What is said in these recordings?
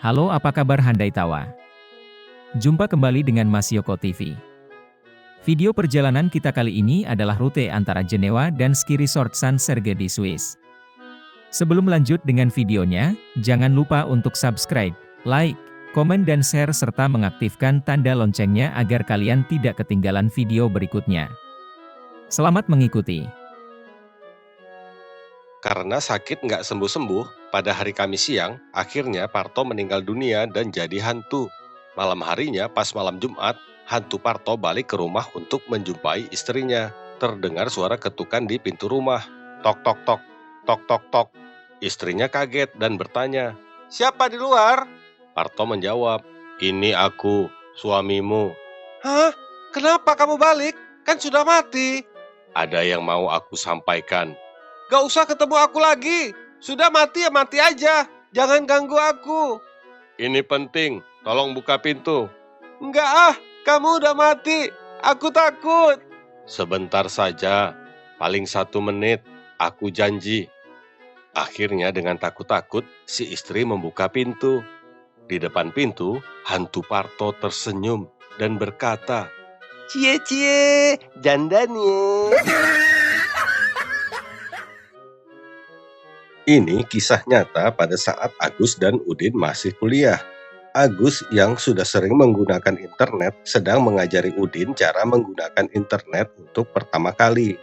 Halo, apa kabar Handai Tawa? Jumpa kembali dengan Mas Yoko TV. Video perjalanan kita kali ini adalah rute antara Jenewa dan ski resort San Serge di Swiss. Sebelum lanjut dengan videonya, jangan lupa untuk subscribe, like, komen dan share serta mengaktifkan tanda loncengnya agar kalian tidak ketinggalan video berikutnya. Selamat mengikuti. Karena sakit nggak sembuh-sembuh, pada hari Kamis siang, akhirnya Parto meninggal dunia dan jadi hantu. Malam harinya, pas malam Jumat, hantu Parto balik ke rumah untuk menjumpai istrinya. Terdengar suara ketukan di pintu rumah. Tok tok tok, tok tok tok. Istrinya kaget dan bertanya, "Siapa di luar?" Parto menjawab, "Ini aku, suamimu." "Hah? Kenapa kamu balik? Kan sudah mati." "Ada yang mau aku sampaikan." "Gak usah ketemu aku lagi. Sudah mati ya mati aja. Jangan ganggu aku." "Ini penting. Tolong buka pintu." "Enggak ah, kamu udah mati. Aku takut." "Sebentar saja. Paling 1 menit. Aku janji." Akhirnya dengan takut-takut, si istri membuka pintu. Di depan pintu, hantu Parto tersenyum dan berkata, "Cie-cie, janda nih." Ini kisah nyata pada saat Agus dan Udin masih kuliah. Agus yang sudah sering menggunakan internet sedang mengajari Udin cara menggunakan internet untuk pertama kali.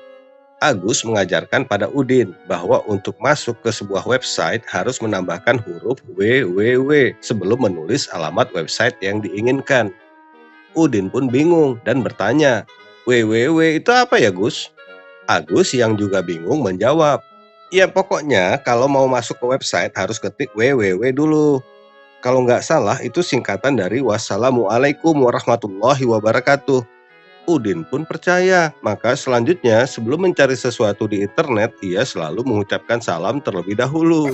Agus mengajarkan pada Udin bahwa untuk masuk ke sebuah website harus menambahkan huruf www sebelum menulis alamat website yang diinginkan. Udin pun bingung dan bertanya, "www itu apa ya Gus?" Agus yang juga bingung menjawab, "Ya pokoknya kalau mau masuk ke website harus ketik www dulu. Kalau nggak salah itu singkatan dari wassalamualaikum warahmatullahi wabarakatuh." Udin pun percaya, maka selanjutnya sebelum mencari sesuatu di internet, ia selalu mengucapkan salam terlebih dahulu.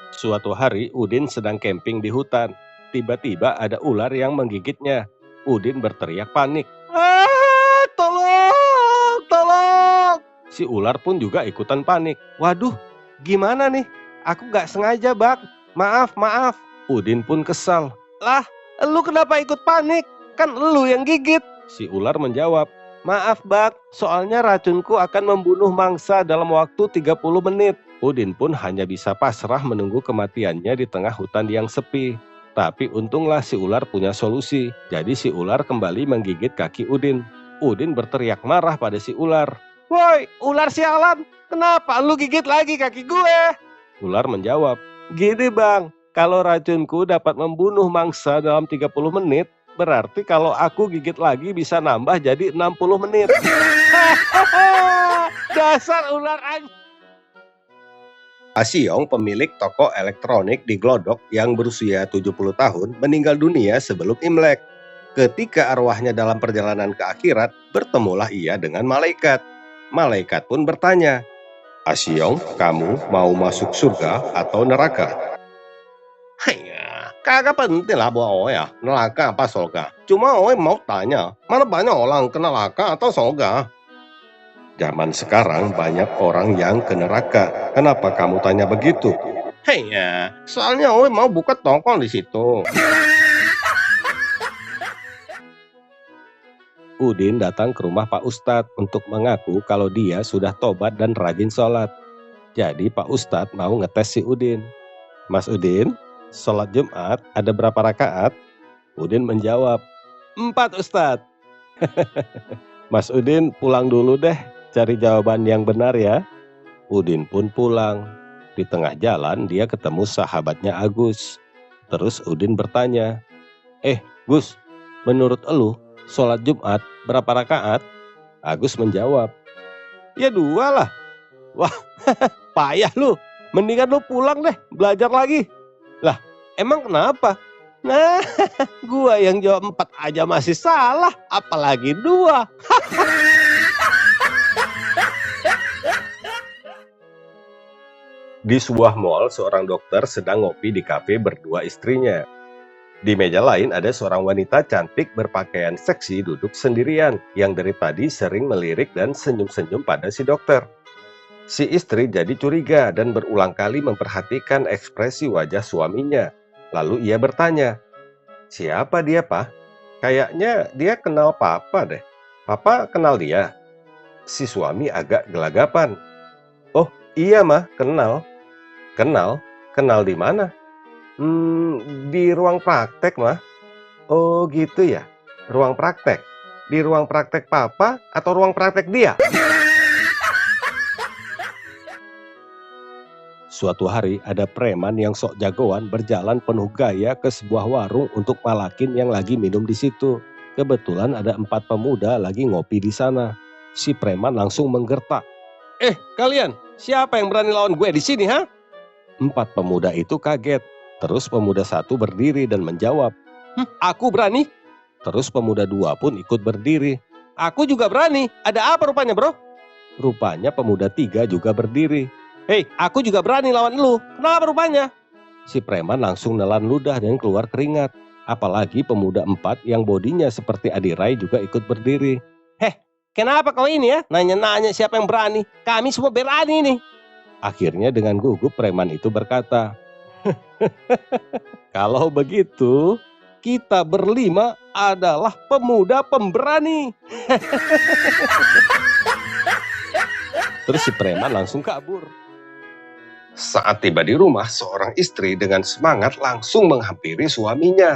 Suatu hari Udin sedang camping di hutan. Tiba-tiba ada ular yang menggigitnya. Udin berteriak panik. "Ah, tolong, tolong!" Si ular pun juga ikutan panik. "Waduh, gimana nih? Aku gak sengaja, Bak. Maaf, maaf." Udin pun kesal. "Lah, elu kenapa ikut panik? Kan elu yang gigit." Si ular menjawab, "Maaf, Bak. Soalnya racunku akan membunuh mangsa dalam waktu 30 menit." Udin pun hanya bisa pasrah menunggu kematiannya di tengah hutan yang sepi. Tapi untunglah si ular punya solusi. Jadi si ular kembali menggigit kaki Udin. Udin berteriak marah pada si ular. "Woi, ular sialan, kenapa lu gigit lagi kaki gue?" Ular menjawab, "Gini bang, kalau racunku dapat membunuh mangsa dalam 30 menit, berarti kalau aku gigit lagi bisa nambah jadi 60 menit. Dasar ular anjing." Asyong, pemilik toko elektronik di Glodok yang berusia 70 tahun, meninggal dunia sebelum Imlek. Ketika arwahnya dalam perjalanan ke akhirat, bertemulah ia dengan malaikat. Malaikat pun bertanya, "Asyong, kamu mau masuk surga atau neraka?" "Haiya, kagak penting lah buat Oe ya, neraka apa surga. Cuma Oe mau tanya, mana banyak orang ke neraka atau surga?" "Zaman sekarang banyak orang yang ke neraka. Kenapa kamu tanya begitu?" "Haiya, soalnya Oe mau buka toko di situ." Udin datang ke rumah Pak Ustadz untuk mengaku kalau dia sudah tobat dan rajin sholat. Jadi Pak Ustadz mau ngetes si Udin. "Mas Udin, sholat Jumat ada berapa rakaat?" Udin menjawab, 4 Ustadz." "Mas Udin pulang dulu deh, cari jawaban yang benar ya." Udin pun pulang. Di tengah jalan dia ketemu sahabatnya Agus. Terus Udin bertanya, Gus, menurut elu sholat Jumat berapa rakaat?" Agus menjawab, "Ya 2 lah." "Wah, payah lu. Mendingan lu pulang deh, belajar lagi." "Lah, emang kenapa?" "Nah, gua yang jawab 4 aja masih salah, apalagi 2. Di sebuah mall, seorang dokter sedang ngopi di kafe berdua istrinya. Di meja lain ada seorang wanita cantik berpakaian seksi duduk sendirian, yang dari tadi sering melirik dan senyum-senyum pada si dokter. Si istri jadi curiga dan berulang kali memperhatikan ekspresi wajah suaminya. Lalu ia bertanya, "Siapa dia, Pak? Kayaknya dia kenal Papa deh. Papa kenal dia?" Si suami agak gelagapan. "Oh iya mah, kenal." "Kenal? Kenal di mana?" Di ruang praktek mah." "Oh gitu ya, ruang praktek. Di ruang praktek Papa atau ruang praktek dia?" Suatu hari ada preman yang sok jagoan berjalan penuh gaya ke sebuah warung untuk malakin yang lagi minum di situ. Kebetulan ada 4 pemuda lagi ngopi di sana. Si preman langsung menggertak. Kalian, siapa yang berani lawan gue di sini, ha?" 4 pemuda itu kaget. Terus pemuda satu berdiri dan menjawab, "Aku berani." Terus pemuda 2 pun ikut berdiri. "Aku juga berani. Ada apa rupanya, bro?" Rupanya pemuda 3 juga berdiri. "Hei, aku juga berani lawan lu. Kenapa rupanya?" Si preman langsung nelan ludah dan keluar keringat. Apalagi pemuda 4 yang bodinya seperti Adirai juga ikut berdiri. Kenapa kau ini ya? Nanya-nanya siapa yang berani? Kami semua berani nih." Akhirnya dengan gugup preman itu berkata, "Kalau begitu, kita berlima adalah pemuda pemberani." Terus si preman langsung kabur. Saat tiba di rumah, seorang istri dengan semangat langsung menghampiri suaminya.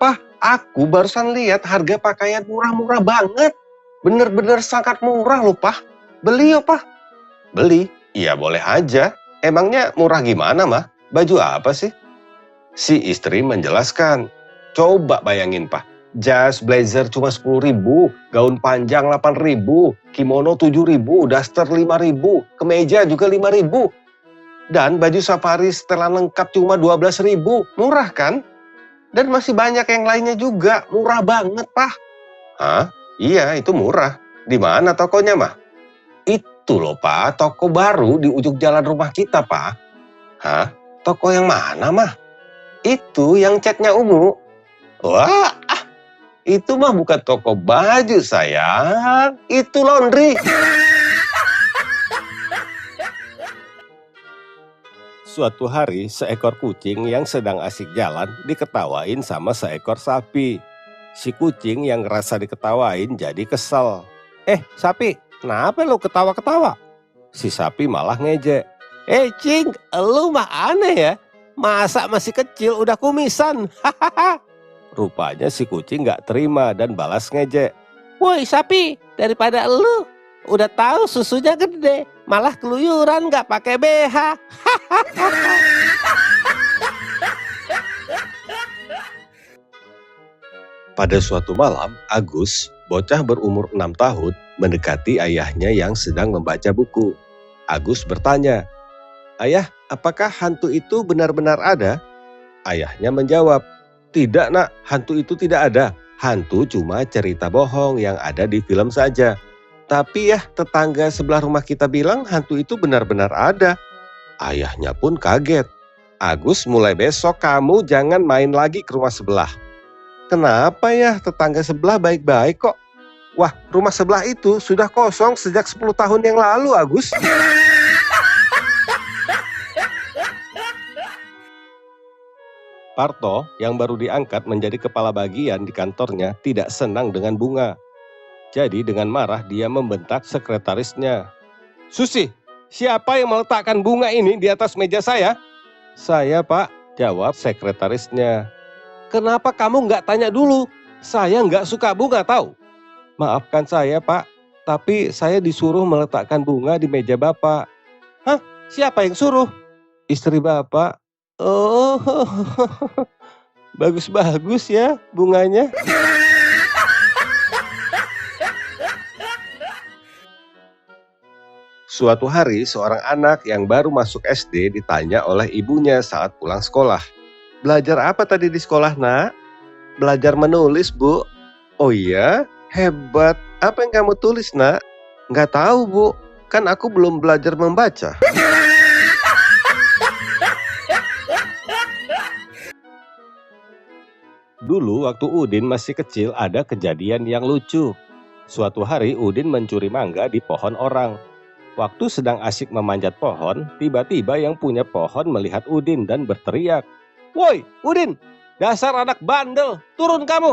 "Pah, aku barusan lihat harga pakaian murah-murah banget. Bener-bener sangat murah loh, Pah. Beli yuk, Pah." "Beli? Iya boleh aja. Emangnya murah gimana, Mah? Baju apa sih?" Si istri menjelaskan. "Coba bayangin, Pah. Jas blazer cuma 10.000, gaun panjang 8.000, kimono 7.000, daster 5.000, kemeja juga 5.000. Dan baju safari setelan lengkap cuma 12.000. Murah kan? Dan masih banyak yang lainnya juga. Murah banget, Pah." "Hah? Iya, itu murah. Di mana tokonya, Mah?" "Itu loh, Pak. Toko baru di ujung jalan rumah kita, Pak." "Hah? Toko yang mana, Mah?" "Itu yang catnya ungu." "Wah, itu mah bukan toko baju, sayang. Itu laundry." Suatu hari, seekor kucing yang sedang asik jalan diketawain sama seekor sapi. Si kucing yang ngerasa diketawain jadi kesel. Sapi, kenapa lo ketawa-ketawa?" Si sapi malah ngejek. Cing, lu mah aneh ya. Masa masih kecil udah kumisan?" Rupanya si kucing gak terima dan balas ngejek. "Woi sapi, daripada lu udah tahu susunya gede, malah keluyuran gak pakai BH." Pada suatu malam, Agus, bocah berumur 6 tahun, mendekati ayahnya yang sedang membaca buku. Agus bertanya, "Ayah, apakah hantu itu benar-benar ada?" Ayahnya menjawab, "Tidak nak, hantu itu tidak ada. Hantu cuma cerita bohong yang ada di film saja. Tapi ya, tetangga sebelah rumah kita bilang hantu itu benar-benar ada." Ayahnya pun kaget. "Agus, mulai besok kamu jangan main lagi ke rumah sebelah." "Kenapa ya, tetangga sebelah baik-baik kok?" "Wah, rumah sebelah itu sudah kosong sejak 10 tahun yang lalu, Agus." Parto yang baru diangkat menjadi kepala bagian di kantornya tidak senang dengan Bunga. Jadi dengan marah dia membentak sekretarisnya. "Susi, siapa yang meletakkan bunga ini di atas meja saya?" "Saya, Pak," jawab sekretarisnya. "Kenapa kamu nggak tanya dulu? Saya nggak suka bunga tahu." "Maafkan saya, Pak, tapi saya disuruh meletakkan bunga di meja Bapak." "Hah? Siapa yang suruh?" "Istri Bapak." "Oh, bagus-bagus ya bunganya." Suatu hari, seorang anak yang baru masuk SD ditanya oleh ibunya saat pulang sekolah. "Belajar apa tadi di sekolah, Nak?" "Belajar menulis, Bu." "Oh iya? Hebat. Apa yang kamu tulis, Nak?" "Nggak tahu, Bu. Kan aku belum belajar membaca." Dulu waktu Udin masih kecil ada kejadian yang lucu. Suatu hari Udin mencuri mangga di pohon orang. Waktu sedang asyik memanjat pohon, tiba-tiba yang punya pohon melihat Udin dan berteriak, "Woi, Udin! Dasar anak bandel, turun kamu!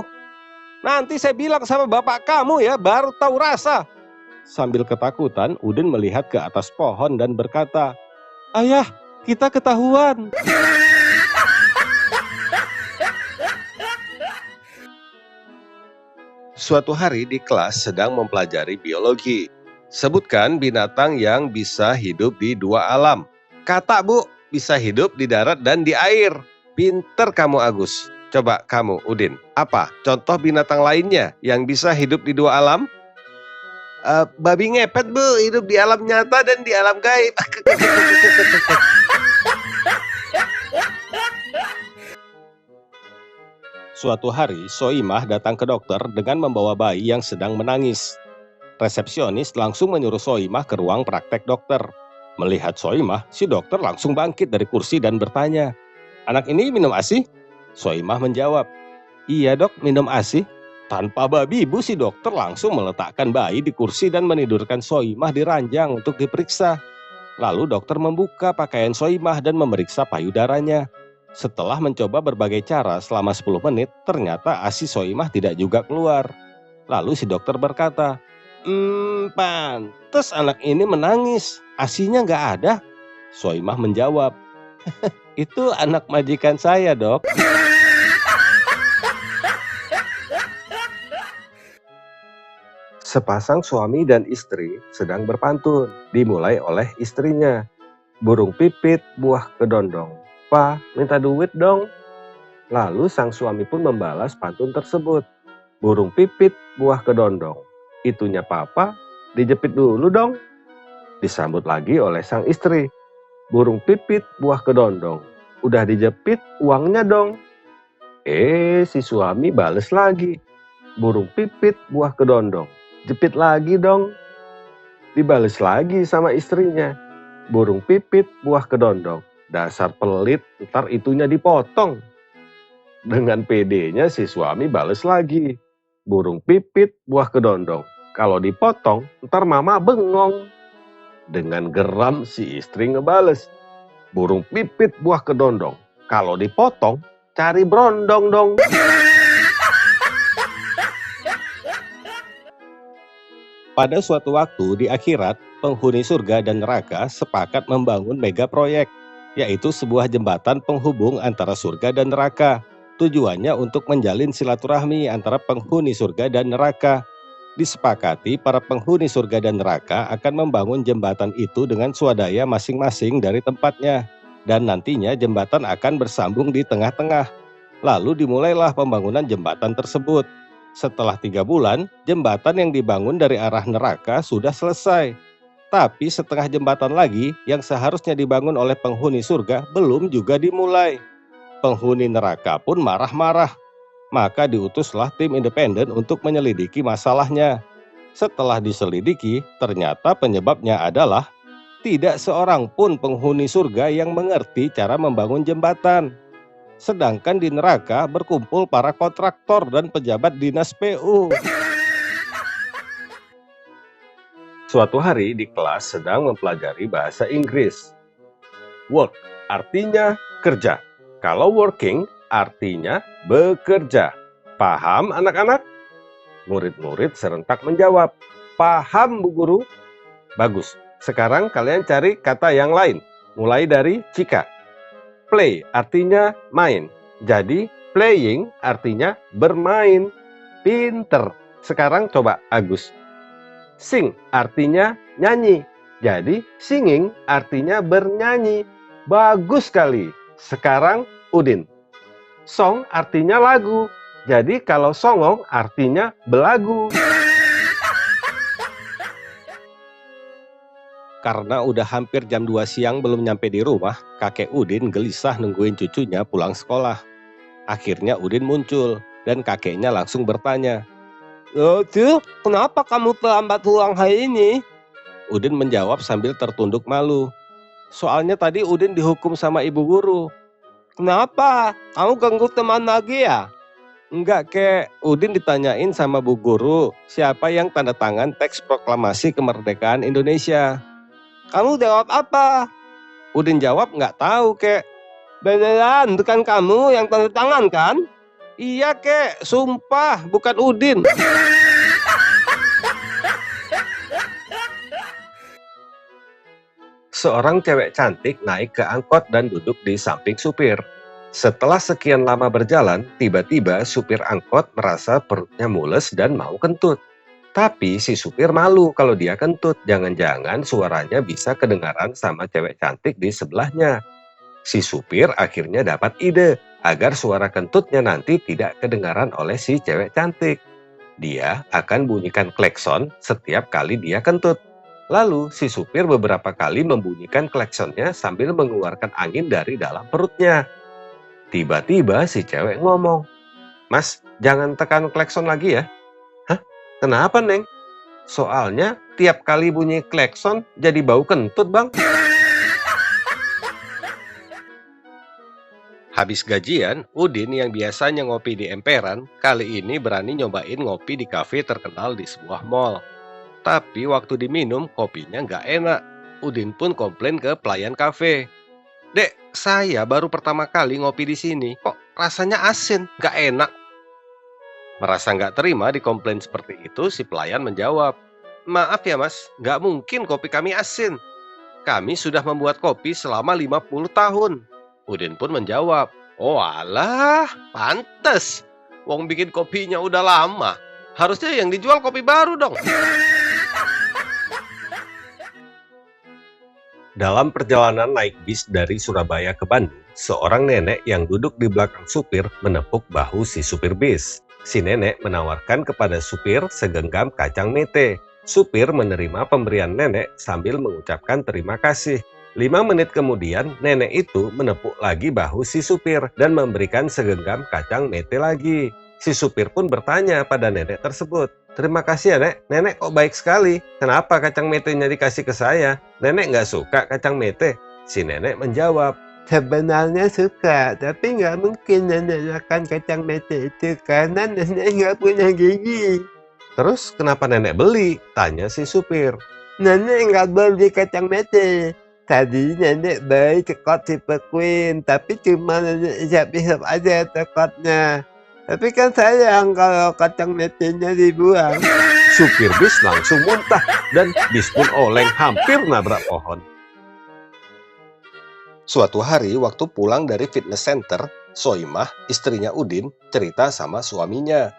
Nanti saya bilang sama bapak kamu ya, baru tahu rasa." Sambil ketakutan, Udin melihat ke atas pohon dan berkata, "Ayah, kita ketahuan." Suatu hari di kelas sedang mempelajari biologi. Sebutkan binatang yang bisa hidup di dua alam. Kata Bu, bisa hidup di darat dan di air. Pinter kamu Agus. Coba kamu Udin, apa contoh binatang lainnya yang bisa hidup di dua alam? Babi ngepet Bu, hidup di alam nyata dan di alam gaib. Suatu hari, Soimah datang ke dokter dengan membawa bayi yang sedang menangis. Resepsionis langsung menyuruh Soimah ke ruang praktek dokter. Melihat Soimah, si dokter langsung bangkit dari kursi dan bertanya, "Anak ini minum ASI?" Soimah menjawab, "Iya dok, minum ASI." Tanpa babi ibu, si dokter langsung meletakkan bayi di kursi dan menidurkan Soimah di ranjang untuk diperiksa. Lalu dokter membuka pakaian Soimah dan memeriksa payudaranya. Setelah mencoba berbagai cara selama 10 menit, ternyata ASI Soimah tidak juga keluar. Lalu si dokter berkata, pantes anak ini menangis, ASInya nggak ada." Soimah menjawab, "Itu anak majikan saya dok." Sepasang suami dan istri sedang berpantun, dimulai oleh istrinya. "Burung pipit, buah kedondong. Pa, minta duit dong." Lalu sang suami pun membalas pantun tersebut. "Burung pipit, buah kedondong. Itunya papa, dijepit dulu dong." Disambut lagi oleh sang istri. "Burung pipit, buah kedondong. Udah dijepit, uangnya dong." Si suami bales lagi. "Burung pipit, buah kedondong. Jepit lagi dong." Dibales lagi sama istrinya. "Burung pipit, buah kedondong. Dasar pelit, ntar itunya dipotong." Dengan pedenya si suami bales lagi. "Burung pipit, buah kedondong. Kalau dipotong, ntar mama bengong." Dengan geram si istri ngebales. "Burung pipit, buah kedondong. Kalau dipotong, cari berondong dong." Pada suatu waktu di akhirat, penghuni surga dan neraka sepakat membangun mega proyek, yaitu sebuah jembatan penghubung antara surga dan neraka. Tujuannya untuk menjalin silaturahmi antara penghuni surga dan neraka. Disepakati para penghuni surga dan neraka akan membangun jembatan itu dengan swadaya masing-masing dari tempatnya. Dan nantinya jembatan akan bersambung di tengah-tengah. Lalu dimulailah pembangunan jembatan tersebut. Setelah 3 bulan, jembatan yang dibangun dari arah neraka sudah selesai. Tapi setengah jembatan lagi yang seharusnya dibangun oleh penghuni surga belum juga dimulai. Penghuni neraka pun marah-marah. Maka diutuslah tim independen untuk menyelidiki masalahnya. Setelah diselidiki, ternyata penyebabnya adalah tidak seorang pun penghuni surga yang mengerti cara membangun jembatan. Sedangkan di neraka berkumpul para kontraktor dan pejabat dinas PU. Suatu hari di kelas sedang mempelajari bahasa Inggris. Work artinya kerja. Kalau working artinya bekerja. Paham anak-anak? Murid-murid serentak menjawab, "Paham Bu Guru." Bagus, sekarang kalian cari kata yang lain. Mulai dari Cika. Play artinya main. Jadi playing artinya bermain. Pinter. Sekarang coba Agus. Sing artinya nyanyi. Jadi singing artinya bernyanyi. Bagus sekali. Sekarang Udin. Song artinya lagu. Jadi kalau songong artinya belagu. Karena udah hampir jam 2 siang belum nyampe di rumah, kakek Udin gelisah nungguin cucunya pulang sekolah. Akhirnya Udin muncul dan kakeknya langsung bertanya, "Cil, kenapa kamu terlambat pulang hari ini?" Udin menjawab sambil tertunduk malu. "Soalnya tadi Udin dihukum sama ibu guru." "Kenapa? Kamu ganggu teman lagi ya?" "Enggak kek, Udin ditanyain sama bu guru siapa yang tanda tangan teks proklamasi kemerdekaan Indonesia." Kamu jawab apa? Udin jawab, nggak tahu, kek. Beneran, bukan kamu yang tanda tangan kan? Iya, kek. Sumpah, bukan Udin. Seorang cewek cantik naik ke angkot dan duduk di samping supir. Setelah sekian lama berjalan, tiba-tiba supir angkot merasa perutnya mules dan mau kentut. Tapi si supir malu kalau dia kentut, jangan-jangan suaranya bisa kedengaran sama cewek cantik di sebelahnya. Si supir akhirnya dapat ide agar suara kentutnya nanti tidak kedengaran oleh si cewek cantik. Dia akan bunyikan klekson setiap kali dia kentut. Lalu si supir beberapa kali membunyikan kleksonnya sambil mengeluarkan angin dari dalam perutnya. Tiba-tiba si cewek ngomong, "Mas, jangan tekan klekson lagi ya." "Hah? Kenapa, Neng?" "Soalnya tiap kali bunyi klekson jadi bau kentut, Bang." Habis gajian, Udin yang biasanya ngopi di emperan, kali ini berani nyobain ngopi di kafe terkenal di sebuah mall. Tapi waktu diminum, kopinya nggak enak. Udin pun komplain ke pelayan kafe. "Dek, saya baru pertama kali ngopi di sini. Kok rasanya asin, nggak enak?" Merasa nggak terima dikomplain seperti itu, si pelayan menjawab, "Maaf ya mas, nggak mungkin kopi kami asin. Kami sudah membuat kopi selama 50 tahun." Udin pun menjawab, "Oh alah, pantes. Wong bikin kopinya udah lama. Harusnya yang dijual kopi baru dong." Dalam perjalanan naik bis dari Surabaya ke Bandung, seorang nenek yang duduk di belakang supir menepuk bahu si supir bis. Si nenek menawarkan kepada supir segenggam kacang mete. Supir menerima pemberian nenek sambil mengucapkan terima kasih. 5 menit kemudian, nenek itu menepuk lagi bahu si supir dan memberikan segenggam kacang mete lagi. Si supir pun bertanya pada nenek tersebut, "Terima kasih ya, Nek. Nenek kok baik sekali. Kenapa kacang metenya dikasih ke saya? Nenek nggak suka kacang mete?" Si nenek menjawab, Sebenarnya suka, tapi nggak mungkin nenek makan kacang mete itu karena nenek nggak punya gigi. "Terus kenapa nenek beli?" tanya si supir. Nenek nggak beli kacang mete. Tadi nenek beli coklat Super Queen, tapi cuma nenek isap-isap aja coklatnya. Tapi kan sayang kalau kacang metenya dibuang. Supir bis langsung muntah dan bis pun oleng hampir nabrak pohon. Suatu hari waktu pulang dari fitness center, Soimah, istrinya Udin, cerita sama suaminya.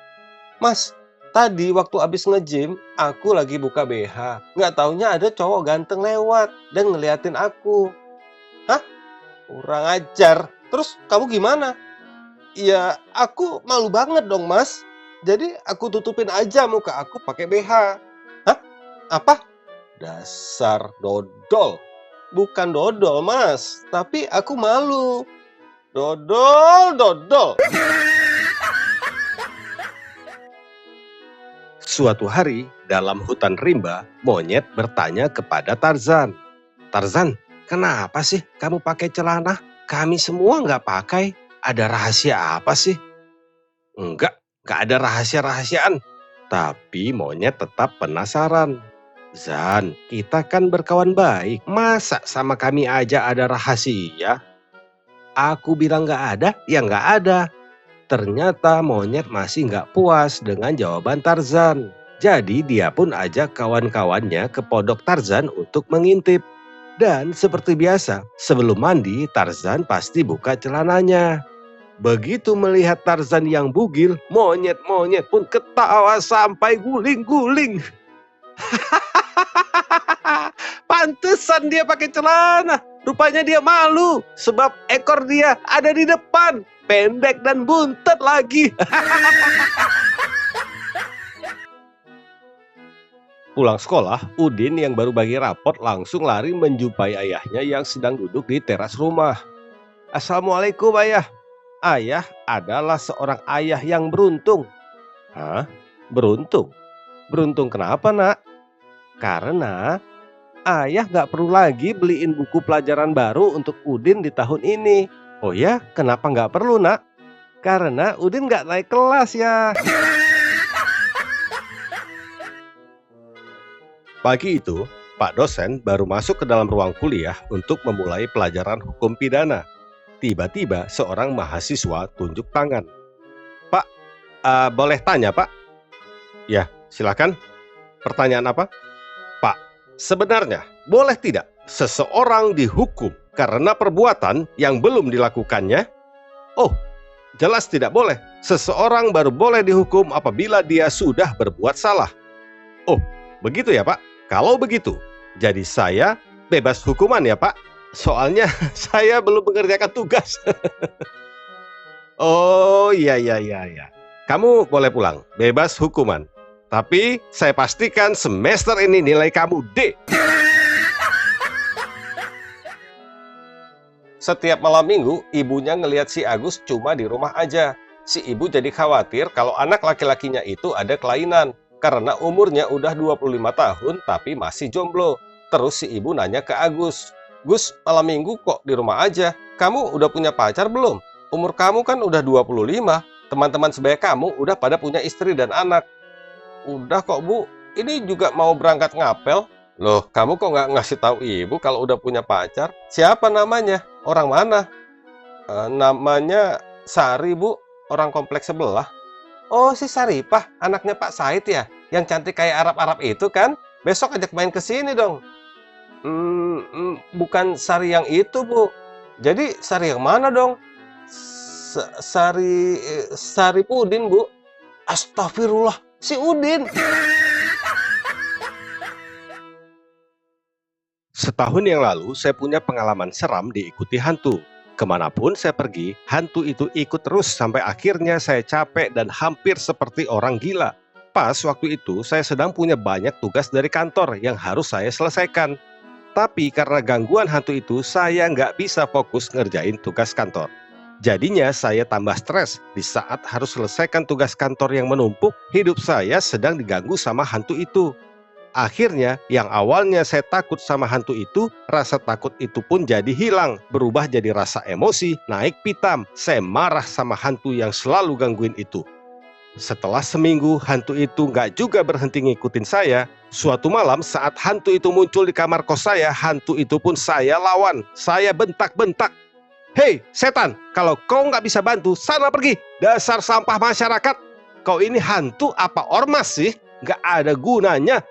"Mas, tadi waktu abis nge-gym, aku lagi buka BH. Nggak taunya ada cowok ganteng lewat dan ngeliatin aku." "Hah? Kurang ajar. Terus kamu gimana?" "Ya, aku malu banget dong, Mas. Jadi aku tutupin aja muka aku pakai BH." "Hah? Apa? Dasar dodol." "Bukan dodol, Mas. Tapi aku malu." "Dodol, dodol." Suatu hari, dalam hutan rimba, monyet bertanya kepada Tarzan. "Tarzan, kenapa sih kamu pakai celana? Kami semua nggak pakai. Ada rahasia apa sih?" Enggak ada rahasia-rahasiaan." Tapi monyet tetap penasaran. "Zan, kita kan berkawan baik. Masa sama kami aja ada rahasia?" "Aku bilang nggak ada, ya nggak ada." Ternyata monyet masih nggak puas dengan jawaban Tarzan. Jadi dia pun ajak kawan-kawannya ke pondok Tarzan untuk mengintip. Dan seperti biasa, sebelum mandi, Tarzan pasti buka celananya. Begitu melihat Tarzan yang bugil, monyet-monyet pun ketawa sampai guling-guling. Pantesan dia pakai celana. Rupanya dia malu sebab ekor dia ada di depan. Pendek dan buntet lagi. Pulang sekolah, Udin yang baru bagi rapot langsung lari menjumpai ayahnya yang sedang duduk di teras rumah. "Assalamualaikum, Ayah." "Ayah adalah seorang ayah yang beruntung." "Hah? Beruntung? Beruntung kenapa, Nak?" "Karena Ayah nggak perlu lagi beliin buku pelajaran baru untuk Udin di tahun ini." "Oh ya, kenapa nggak perlu, Nak?" "Karena Udin nggak naik kelas ya." Pagi itu, Pak dosen baru masuk ke dalam ruang kuliah untuk memulai pelajaran hukum pidana. Tiba-tiba seorang mahasiswa tunjuk tangan. Pak, boleh tanya Pak? Ya, silakan. Pertanyaan apa? Pak, sebenarnya boleh tidak seseorang dihukum karena perbuatan yang belum dilakukannya? Oh, jelas tidak boleh. Seseorang baru boleh dihukum apabila dia sudah berbuat salah. Oh, begitu ya Pak? Kalau begitu, jadi saya bebas hukuman ya Pak? Soalnya saya belum mengerjakan tugas. Oh, iya. Kamu boleh pulang, bebas hukuman. Tapi saya pastikan semester ini nilai kamu D. Setiap malam minggu, ibunya ngelihat si Agus cuma di rumah aja. Si ibu jadi khawatir kalau anak laki-lakinya itu ada kelainan. Karena umurnya udah 25 tahun tapi masih jomblo. Terus si ibu nanya ke Agus, Gus, malam minggu kok di rumah aja? Kamu udah punya pacar belum? Umur kamu kan udah 25. Teman-teman sebaya kamu udah pada punya istri dan anak. Udah kok Bu, ini juga mau berangkat ngapel. Loh, kamu kok nggak ngasih tahu ibu kalau udah punya pacar? Siapa namanya? Orang mana? Namanya Sari Bu, orang kompleks sebelah. Oh, si Saripah, anaknya Pak Said ya? Yang cantik kayak Arab-Arab itu kan? Besok ajak main ke sini dong. Bukan Sari yang itu Bu. Jadi Sari yang mana dong? Sari Pudin Bu. Astagfirullah, si Udin. Setahun yang lalu, saya punya pengalaman seram diikuti hantu. Kemanapun saya pergi, hantu itu ikut terus sampai akhirnya saya capek dan hampir seperti orang gila. Pas waktu itu, saya sedang punya banyak tugas dari kantor yang harus saya selesaikan. Tapi karena gangguan hantu itu, saya nggak bisa fokus ngerjain tugas kantor. Jadinya saya tambah stres di saat harus selesaikan tugas kantor yang menumpuk, hidup saya sedang diganggu sama hantu itu. Akhirnya, yang awalnya saya takut sama hantu itu, rasa takut itu pun jadi hilang, berubah jadi rasa emosi, naik pitam. Saya marah sama hantu yang selalu gangguin itu. Setelah seminggu, hantu itu nggak juga berhenti ngikutin saya. Suatu malam saat hantu itu muncul di kamar kos saya, hantu itu pun saya lawan. Saya bentak-bentak. Hei setan, kalau kau nggak bisa bantu, sana pergi. Dasar sampah masyarakat. Kau ini hantu apa ormas sih? Nggak ada gunanya.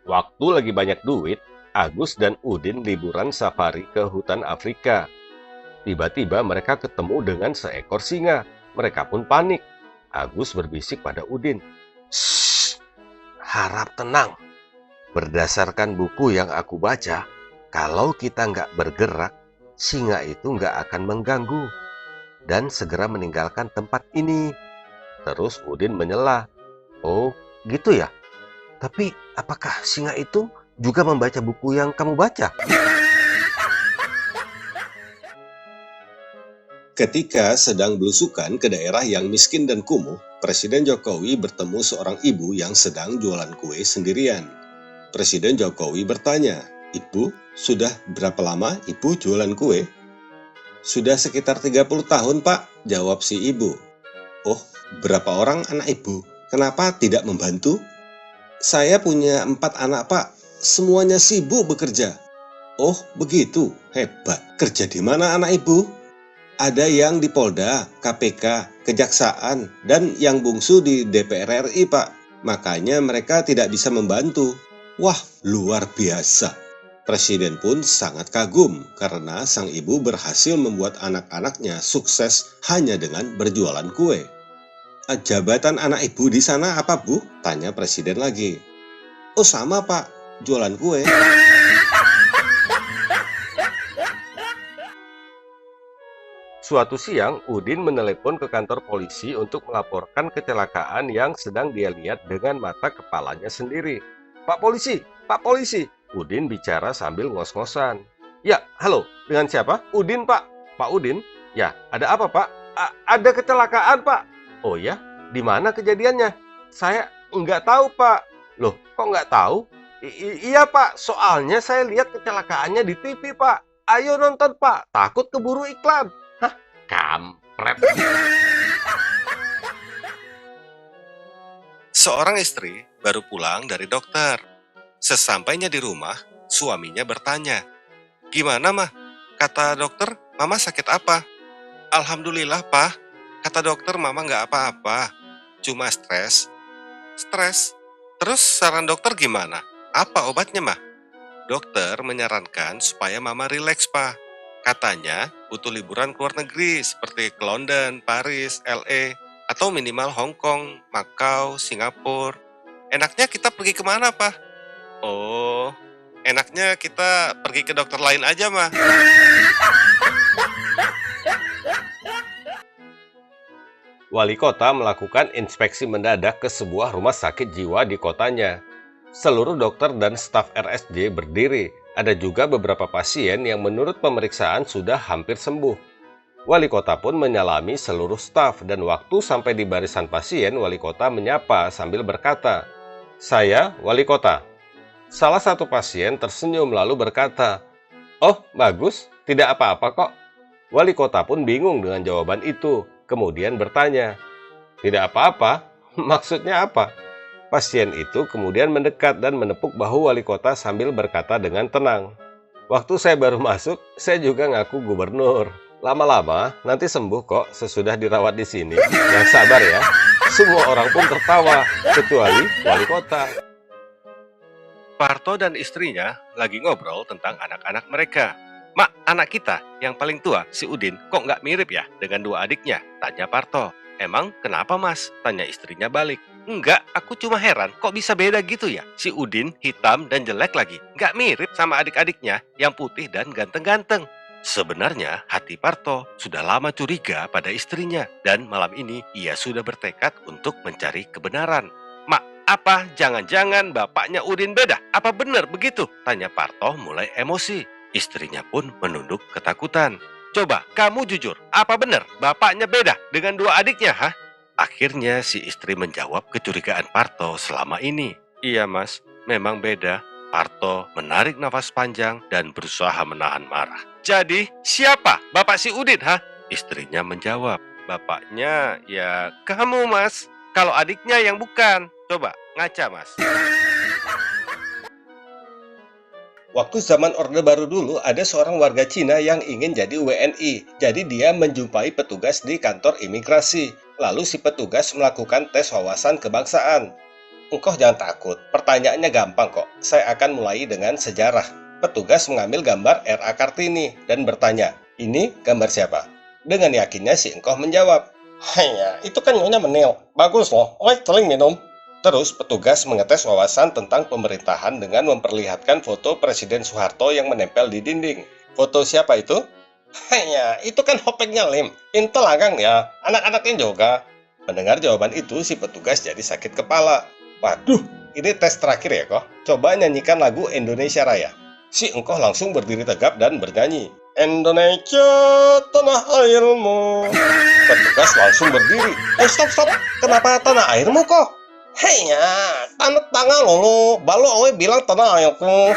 Waktu lagi banyak duit, Agus dan Udin liburan safari ke hutan Afrika. Tiba-tiba mereka ketemu dengan seekor singa. Mereka pun panik. Agus berbisik pada Udin. Shh, harap tenang. Berdasarkan buku yang aku baca, kalau kita nggak bergerak, singa itu nggak akan mengganggu dan segera meninggalkan tempat ini. Terus Udin menyela. Oh, gitu ya? Tapi apakah singa itu juga membaca buku yang kamu baca? Ketika sedang belusukan ke daerah yang miskin dan kumuh, Presiden Jokowi bertemu seorang ibu yang sedang jualan kue sendirian. Presiden Jokowi bertanya, "Ibu, sudah berapa lama Ibu jualan kue?" "Sudah sekitar 30 tahun, Pak," jawab si ibu. "Oh, berapa orang anak Ibu? Kenapa tidak membantu?" "Saya punya 4 anak, Pak. Semuanya sibuk bekerja." "Oh, begitu. Hebat. Kerja di mana anak Ibu?" "Ada yang di Polda, KPK, Kejaksaan, dan yang bungsu di DPR RI, Pak. Makanya mereka tidak bisa membantu." Wah, luar biasa. Presiden pun sangat kagum karena sang ibu berhasil membuat anak-anaknya sukses hanya dengan berjualan kue. "Jabatan anak ibu di sana apa, Bu?" tanya presiden lagi. "Oh, sama, Pak. Jualan kue." Suatu siang, Udin menelepon ke kantor polisi untuk melaporkan kecelakaan yang sedang dia lihat dengan mata kepalanya sendiri. Pak polisi, Udin bicara sambil ngos-ngosan. "Ya, halo, dengan siapa?" "Udin, Pak." "Pak Udin?" "Ya, ada apa, Pak?" Ada kecelakaan, Pak." "Oh ya, di mana kejadiannya?" "Saya nggak tahu, Pak." "Loh, kok nggak tahu?" Iya, Pak, soalnya saya lihat kecelakaannya di TV, Pak. Ayo nonton, Pak, takut keburu iklan." "Hah, kampret." Seorang istri baru pulang dari dokter. Sesampainya di rumah, suaminya bertanya, "Gimana, Mah? Kata dokter, Mama sakit apa?" "Alhamdulillah, Pak. Kata dokter, Mama nggak apa-apa. Cuma stres." "Stres? Terus saran dokter gimana? Apa obatnya, Mah?" "Dokter menyarankan supaya Mama rileks, Pak. Katanya butuh liburan ke luar negeri seperti ke London, Paris, LA, atau minimal Hong Kong, Macau, Singapura. Enaknya kita pergi kemana, Pak?" "Oh, enaknya kita pergi ke dokter lain aja, Mah." Wali kota melakukan inspeksi mendadak ke sebuah rumah sakit jiwa di kotanya. Seluruh dokter dan staf RSJ berdiri. Ada juga beberapa pasien yang menurut pemeriksaan sudah hampir sembuh. Wali kota pun menyalami seluruh staf dan waktu sampai di barisan pasien, wali kota menyapa sambil berkata, "Saya wali kota." Salah satu pasien tersenyum lalu berkata, "Oh, bagus, tidak apa-apa kok." Wali kota pun bingung dengan jawaban itu, kemudian bertanya, "Tidak apa-apa? Maksudnya apa?" Pasien itu kemudian mendekat dan menepuk bahu wali kota sambil berkata dengan tenang, "Waktu saya baru masuk, saya juga ngaku gubernur. Lama-lama nanti sembuh kok sesudah dirawat di sini. Yang sabar ya." Semua orang pun tertawa, kecuali wali kota. Parto dan istrinya lagi ngobrol tentang anak-anak mereka. "Mak, anak kita yang paling tua, si Udin, kok nggak mirip ya dengan dua adiknya?" tanya Parto. "Emang kenapa, Mas?" tanya istrinya balik. "Enggak, aku cuma heran kok bisa beda gitu ya. Si Udin hitam dan jelek lagi. Nggak mirip sama adik-adiknya yang putih dan ganteng-ganteng." Sebenarnya hati Parto sudah lama curiga pada istrinya dan malam ini ia sudah bertekad untuk mencari kebenaran. "Mak, apa jangan-jangan bapaknya Udin beda? Apa benar begitu?" tanya Parto mulai emosi. Istrinya pun menunduk ketakutan. "Coba kamu jujur, apa benar bapaknya beda dengan dua adiknya, ha?" Akhirnya si istri menjawab kecurigaan Parto selama ini. "Iya, Mas, memang beda." Parto menarik nafas panjang dan berusaha menahan marah. "Jadi siapa bapak si Udin, ha?" Istrinya menjawab, "Bapaknya ya kamu, Mas. Kalau adiknya yang bukan. Coba ngaca, Mas." Waktu zaman Orde Baru dulu, ada seorang warga Cina yang ingin jadi WNI. Jadi dia menjumpai petugas di kantor imigrasi. Lalu si petugas melakukan tes wawasan kebangsaan. "Engkau jangan takut, pertanyaannya gampang kok. Saya akan mulai dengan sejarah." Petugas mengambil gambar R.A. Kartini dan bertanya, "Ini gambar siapa?" Dengan yakinnya si engkoh menjawab, "Hanya, itu kan Nyonya Menil. Bagus loh, sering minum." Terus petugas mengetes wawasan tentang pemerintahan dengan memperlihatkan foto Presiden Soeharto yang menempel di dinding. "Foto siapa itu?" "Hanya, itu kan hopeknya Lim. Intel agang ya, anak-anaknya juga." Mendengar jawaban itu, si petugas jadi sakit kepala. "Waduh, ini tes terakhir ya kok. Coba nyanyikan lagu Indonesia Raya." Si engkoh langsung berdiri tegap dan bernyanyi, "Indonesia, tanah airmu." Petugas langsung berdiri. Stop. Kenapa tanah airmu kok?" "Hei ya, tanah lo. Balu awe bilang tanah airku."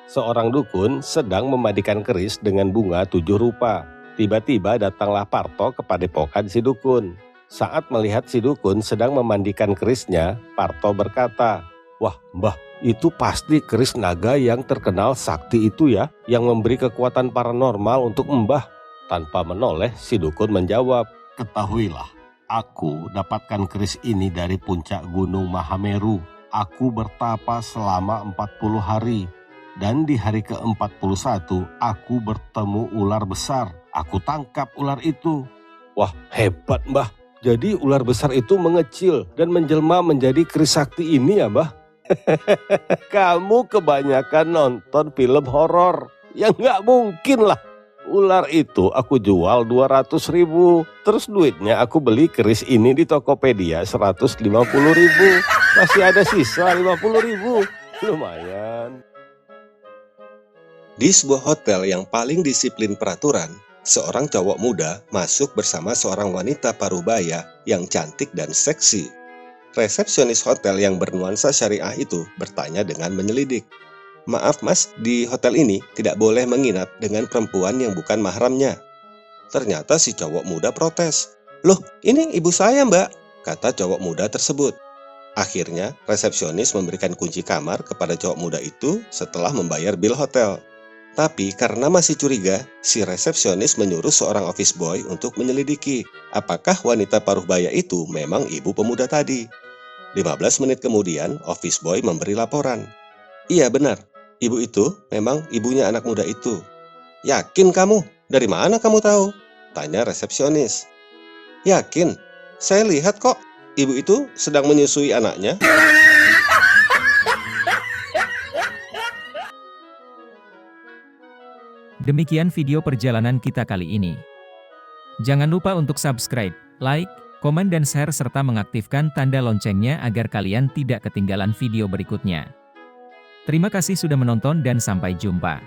Seorang dukun sedang memandikan keris dengan bunga 7 rupa. Tiba-tiba datanglah Parto ke padepokan si dukun. Saat melihat si dukun sedang memandikan kerisnya, Parto berkata, "Wah, Mbah, itu pasti keris naga yang terkenal sakti itu ya, yang memberi kekuatan paranormal untuk Mbah." Tanpa menoleh, si dukun menjawab, "Ketahuilah, aku dapatkan keris ini dari puncak gunung Mahameru. Aku bertapa selama 40 hari. Dan di hari ke-41, aku bertemu ular besar. Aku tangkap ular itu." "Wah, hebat, Mbah. Jadi ular besar itu mengecil dan menjelma menjadi keris sakti ini ya, Mbah?" "Kamu kebanyakan nonton film horor. Ya nggak mungkin lah. Ular itu aku jual 200.000. Terus duitnya aku beli keris ini di Tokopedia 150.000. Masih ada sisa 50.000. Lumayan." Di sebuah hotel yang paling disiplin peraturan, seorang cowok muda masuk bersama seorang wanita parubaya yang cantik dan seksi. Resepsionis hotel yang bernuansa syariah itu bertanya dengan menyelidik, "Maaf mas, di hotel ini tidak boleh menginap dengan perempuan yang bukan mahramnya." Ternyata si cowok muda protes, "Loh, ini ibu saya, Mbak," kata cowok muda tersebut. Akhirnya, resepsionis memberikan kunci kamar kepada cowok muda itu setelah membayar bil hotel. Tapi karena masih curiga, si resepsionis menyuruh seorang office boy untuk menyelidiki apakah wanita paruh baya itu memang ibu pemuda tadi. 15 menit kemudian, office boy memberi laporan. "Iya benar, ibu itu memang ibunya anak muda itu." "Yakin kamu? Dari mana kamu tahu?" tanya resepsionis. "Yakin, saya lihat kok, ibu itu sedang menyusui anaknya." Demikian video perjalanan kita kali ini. Jangan lupa untuk subscribe, like, komen dan share serta mengaktifkan tanda loncengnya agar kalian tidak ketinggalan video berikutnya. Terima kasih sudah menonton dan sampai jumpa.